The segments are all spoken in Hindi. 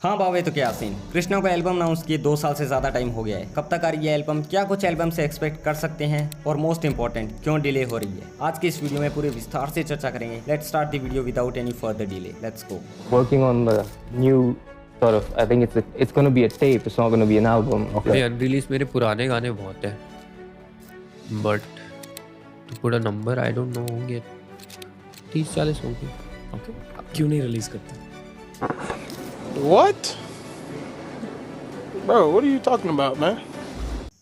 हाँ बावे तो क्या सीन। कृष्णा को एल्बम अनाउंस किए 2 साल से ज्यादा टाइम हो गया है। कब तक आ रही है एल्बम, क्या कुछ एल्बम से एक्सपेक्ट कर सकते हैं और मोस्ट इंपॉर्टेंट क्यों डिले हो रही है, आज की इस वीडियो में पूरे विस्तार से चर्चा करेंगे। Let's start the video without any further delay, let's go. Working on the new sort of, I think it's going to be a tape, it's not going to be an album. Okay. Unreleased मेरे पुराने गाने बहुत हैं, but to put a number I don't know, होंगे 30-40 होंगे। ओके, अब क्यों नहीं रिलीज करते? What? Bro, what are you talking about, man?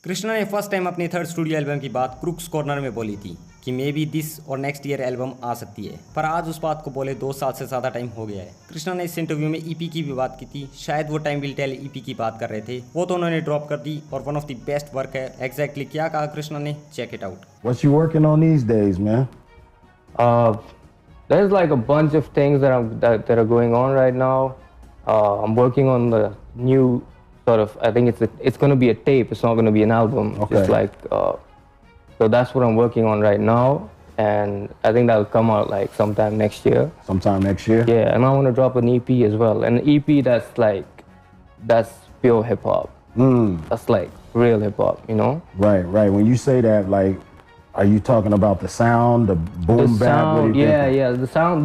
Krishna ने फर्स्ट टाइम अपनी थर्ड स्टूडियो एल्बम की बात क्रूक्स कॉर्नर में बोली थी कि मे बी दिस और नेक्स्ट ईयर एल्बम आ सकती है, पर आज उस बात को बोले 2 साल से ज़्यादा टाइम हो गया है। कृष्णा ने इस इंटरव्यू में ईपी की भी बात की थी, शायद वो टाइम विल टेल ईपी की बात कर रहे थे, वो तो उन्होंने ड्रॉप कर दी और one of the best work है। एग्जैक्टली क्या कहा कृष्णा ने, check it out. What you working on these days, man? There's like a bunch of things that are going on right now. I'm working on the new sort of, I think it's going to be a tape, it's not going to be an album. Okay. It's like, so that's what I'm working on right now, and I think that'll come out like sometime next year. Sometime next year? Yeah, and I want to drop an EP as well, an EP that's pure hip hop. That's like real hip hop, you know? Right. When you say that, like, are you talking about the sound, the boom The bap? sound, what are you thinking? yeah,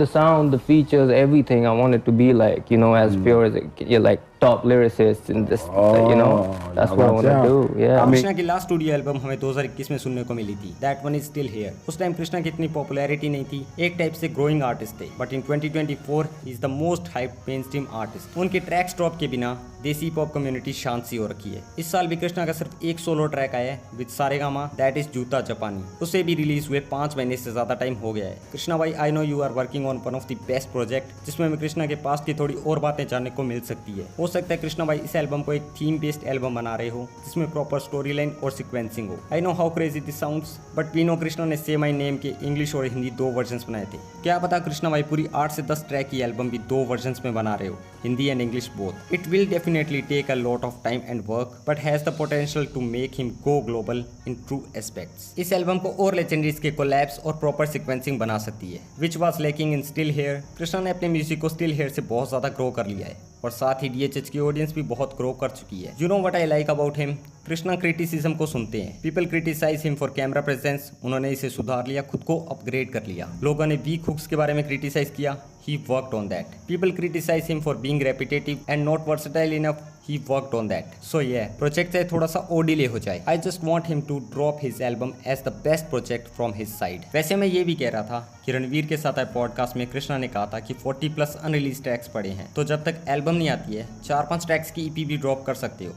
the sound, the features, everything. I want it to be like, you know, as pure as it, you're like top lyricists in this, you know, that's what I want to do. Yeah. Krishna की लास्ट स्टूडियो एल्बम हमें 2021 में सुनने को मिली थी, that one is still here. उस टाइम कृष्णा की इतनी पॉपुलैरिटी नहीं थी, एक टाइप से ग्रोइंग आर्टिस्ट थे, but in 2024 he is the most hyped main stream artist. उनके ट्रैक्स ड्रॉप के बिना देसी पॉप कम्युनिटी शांत सी हो रखी है। इस साल भी कृष्णा का सिर्फ एक सोलो ट्रैक आया है विद सारेगामा, दैट इज जूता जापानी। उसे भी रिलीज हुए 5 महीने से ज्यादा टाइम हो गया है। कृष्णा भाई, I know you are working on one of the best project, जिसमें हमें कृष्णा के पास की थोड़ी और बातें जानने को मिल सकती है। हो सकता है कृष्णा भाई इस एल्बम को एक थीम बेस्ड एल्बम बना रहे हो, जिसमें प्रॉपर स्टोरी लाइन और सीक्वेंसिंग हो। I know how crazy this sounds, but we know Krishna ने से माई नेम के इंग्लिश और हिंदी 2 वर्जन्स बनाए थे। क्या पता कृष्णा भाई पूरी 8 से 10 ट्रैक की एल्बम भी 2 वर्जन्स में बना रहे हो, Hindi and English both. It will definitely take a lot of time and work, but has the potential to make him go global in true aspects. इस एल्बम को और लेजेंडरीज के कोलैब्स और प्रॉपर सीक्वेंसिंग बना सकती है, which was lacking in still here. Krishna ने अपने म्यूजिक को स्टिल हेयर से बहुत ज्यादा ग्रो कर लिया है, और साथ ही डीएचएच की ऑडियंस भी बहुत ग्रो कर चुकी है। You know what I like about him, Krishna criticism को सुनते हैं। People criticize him for camera presence, उन्होंने इसे सुधार लिया, खुद को अपग्रेड कर लिया। लोगों ने वीक हुक्स के बारे में क्रिटिसाइज किया, he worked on that. People criticize him for being repetitive and not versatile enough, he worked on that. So yeah, project से थोड़ा सा और डिले हो जाए। I just want him to drop his album as the best project from his side. वैसे मैं ये भी कह रहा था कि रणवीर के साथ आए पॉडकास्ट में कृष्णा ने कहा था कि 40+ अनरिलीज ट्रैक्स पड़े हैं, तो जब तक एल्बम नहीं आती है 4-5 ट्रैक्स की ईपी भी ड्रॉप कर सकते हो।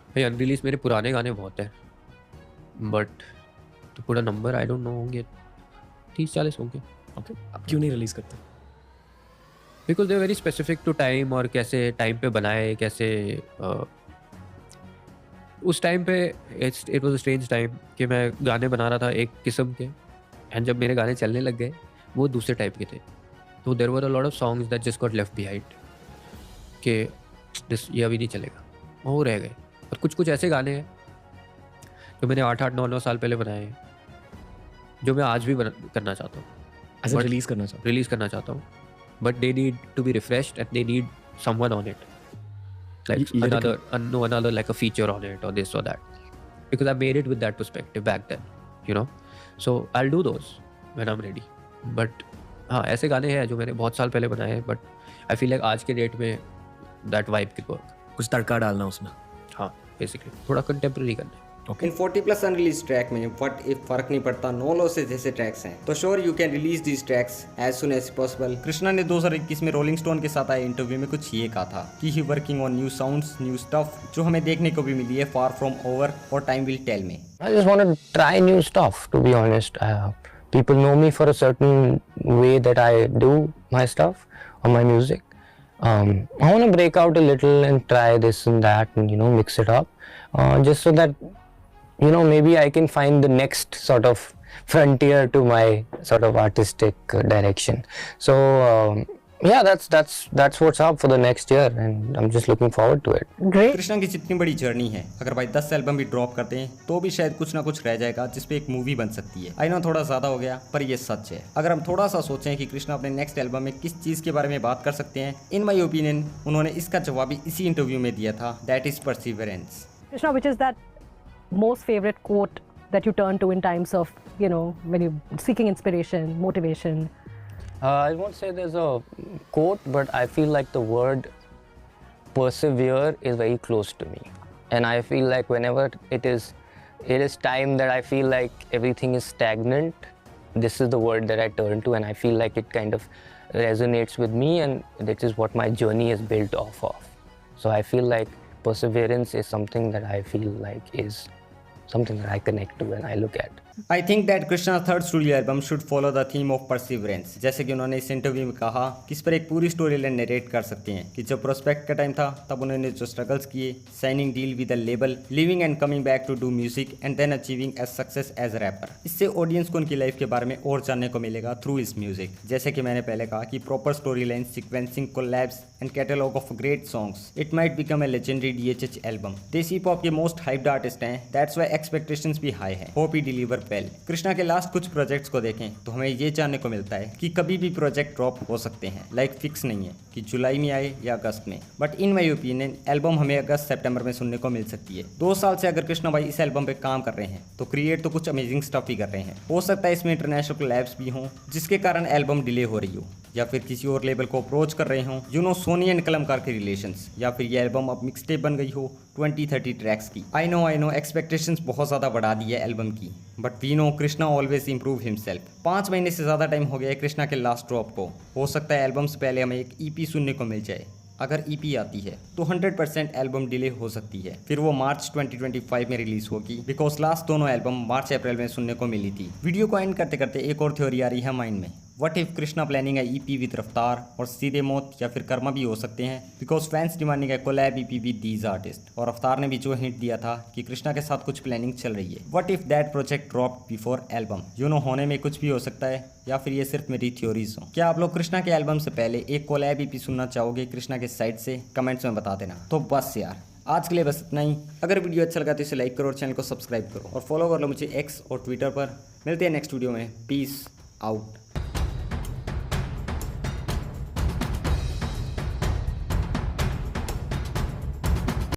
भाई अनरिलीज मेरे पुराने गाने बहुत हैं, but to put a number I don't know, होंगे 30-40 होंगे। ओके, अब क्यों नहीं रिलीज करते? Because they very specific to time, और कैसे टाइम पे बनाए, कैसे उस टाइम पे it was a strange time कि मैं गाने बना रहा था एक किस्म के, एंड जब मेरे गाने चलने लग गए वो दूसरे टाइप के थे। तो there were a lot of songs that just got left behind कि ये अभी नहीं चलेगा, वो रह गए। और कुछ ऐसे गाने हैं जो मैंने 8-8, 9-9 साल पहले बनाए हैं, जो मैं आज भी करना चाहता हूँ, ऐसे रिलीज करना चाहता हूँ, but they need to be refreshed and they need someone on it, like another like a feature on it or this or that, because I made it with that perspective back then, you know, so I'll do those when I'm ready. But हाँ, ऐसे गाने हैं जो मैंने बहुत साल पहले बनाए हैं, but I feel like आज के डेट में that vibe could work. कुछ तड़का डालना उसमें। हाँ, basically थोड़ा contemporary करना है। इन 40+ अनरिलीज ट्रैक में व्हाट इफ फर्क नहीं पड़ता, नो लॉसेस जैसे ट्रैक्स हैं, तो sure you can release these tracks as soon as possible. Krishna ने 2021 में रोलिंग स्टोन के साथ आए इंटरव्यू में कुछ ये कहा था कि he working on new sounds, new stuff, जो हमें देखने को भी मिली है फार फ्रॉम ओवर और टाइम विल टेल में। I just want to try new stuff, to be honest. People know me for a certain way that I do my stuff or my music. I want to break out a little and try this and that and, you know, mix it up, just so that, you know, maybe I can find the next sort of frontier to my sort of artistic direction. So yeah, that's what's up for the next year, and I'm just looking forward to it. Great. Krishna की जितनी बड़ी जर्नी है, अगर भाई 10 एल्बम भी ड्रॉप करते हैं तो भी शायद कुछ ना कुछ रह जाएगा जिसपे एक मूवी बन सकती है। आई नो थोड़ा ज्यादा हो गया, पर ये सच है। अगर हम थोड़ा सा सोचें कि कृष्णा अपने नेक्स्ट एल्बम में किस चीज के बारे में बात कर सकते हैं, इन माई ओपिनियन उन्होंने इसका जवाब भी इसी इंटरव्यू में दिया था, that is perseverance. Krishna, which is that most favorite quote that you turn to in times of, when you're seeking inspiration, motivation? I won't say there's a quote, but I feel like the word persevere is very close to me, and I feel like whenever it is time that I feel like everything is stagnant, this is the word that I turn to, and I feel like it kind of resonates with me, and this is what my journey is built off of. So I feel like perseverance is something that I feel like is something that I connect to and I look at. I think that Krishna third studio album should follow the theme of perseverance. जैसे कि उन्होंने इस इंटरव्यू में कहा कि इस पर एक पूरी स्टोरी लाइन नरेट कर सकते हैं कि जब प्रोस्पेक्ट का टाइम था तब उन्होंने जो स्ट्रगल्स किए, signing deal with the label, living and coming back to do music and then achieving as success as rapper. इससे ऑडियंस को उनकी लाइफ के बारे में और जानने को मिलेगा थ्रू इस म्यूजिक। जैसे कि मैंने पहले कहा कि proper story line, sequencing, collabs and catalogue of great songs, it might become a legendary DHH album. देसी पॉप के मोस्ट हाइप्ड आर्टिस्ट हैं, दैट्स व्हाई एक्सपेक्टेशंस भी हाई है। होप ही डिलीवर वेल। कृष्णा के लास्ट कुछ प्रोजेक्ट्स को देखें तो हमें ये जानने को मिलता है कि कभी भी प्रोजेक्ट ड्रॉप हो सकते हैं, लाइक फिक्स नहीं है कि जुलाई में आए या अगस्त में। But in my opinion album हमें अगस्त सितंबर में सुनने को मिल सकती है। 2 साल से अगर कृष्णा भाई इस एल्बम पे काम कर रहे हैं तो क्रिएट तो कुछ अमेजिंग स्टफ ही कर रहे हैं। हो सकता है इसमें इंटरनेशनल कोलैब्स भी हों जिसके कारण एल्बम डिले हो रही हो, या फिर किसी और लेबल को अप्रोच कर रहे हों, सोनी एंड कलमकार के रिलेशंस, या फिर ये एल्बम अब मिक्सटेप बन गई हो 20-30 ट्रैक्स की। आई नो एक्सपेक्टेशंस बहुत ज़्यादा बढ़ा दी है एल्बम की, but we know Krishna always improve himself. 5 महीने से ज़्यादा टाइम हो गया है कृष्णा के लास्ट ड्रॉप को। हो सकता है एल्बम से पहले हमें एक EP सुनने को मिल जाए। अगर EP आती है तो 100% एल्बम डिले हो सकती है, फिर वो मार्च 2025 में रिलीज होगी, बिकॉज लास्ट दोनों एल्बम मार्च अप्रैल में सुनने को मिली थी। वीडियो को एंड करते करते एक और थ्योरी आ रही है माइंड में। व्हाट इफ कृष्णा प्लानिंग है EP विद रफ्तार और सीधे मौत या फिर कर्मा भी हो सकते हैं, बिकॉज फैंस डिमांडिंग है collab EP with these artist. और रफ्तार ने भी जो हिंट दिया था कि कृष्णा के साथ कुछ प्लानिंग चल रही है। What if that project drop before album, होने में कुछ भी हो सकता है, या फिर ये सिर्फ मेरी थ्योरीज हो। क्या आप लोग कृष्णा के एल्बम से पहले एक कोलैब EP सुनना चाहोगे कृष्णा के साइड से? कमेंट्स में बता देना। तो बस यार आज के लिए बस इतना ही। अगर वीडियो अच्छा लगा तो इसे लाइक करो और चैनल को सब्सक्राइब करो और फॉलो कर लो मुझे X और ट्विटर पर। मिलते हैं नेक्स्ट वीडियो में। Peace out.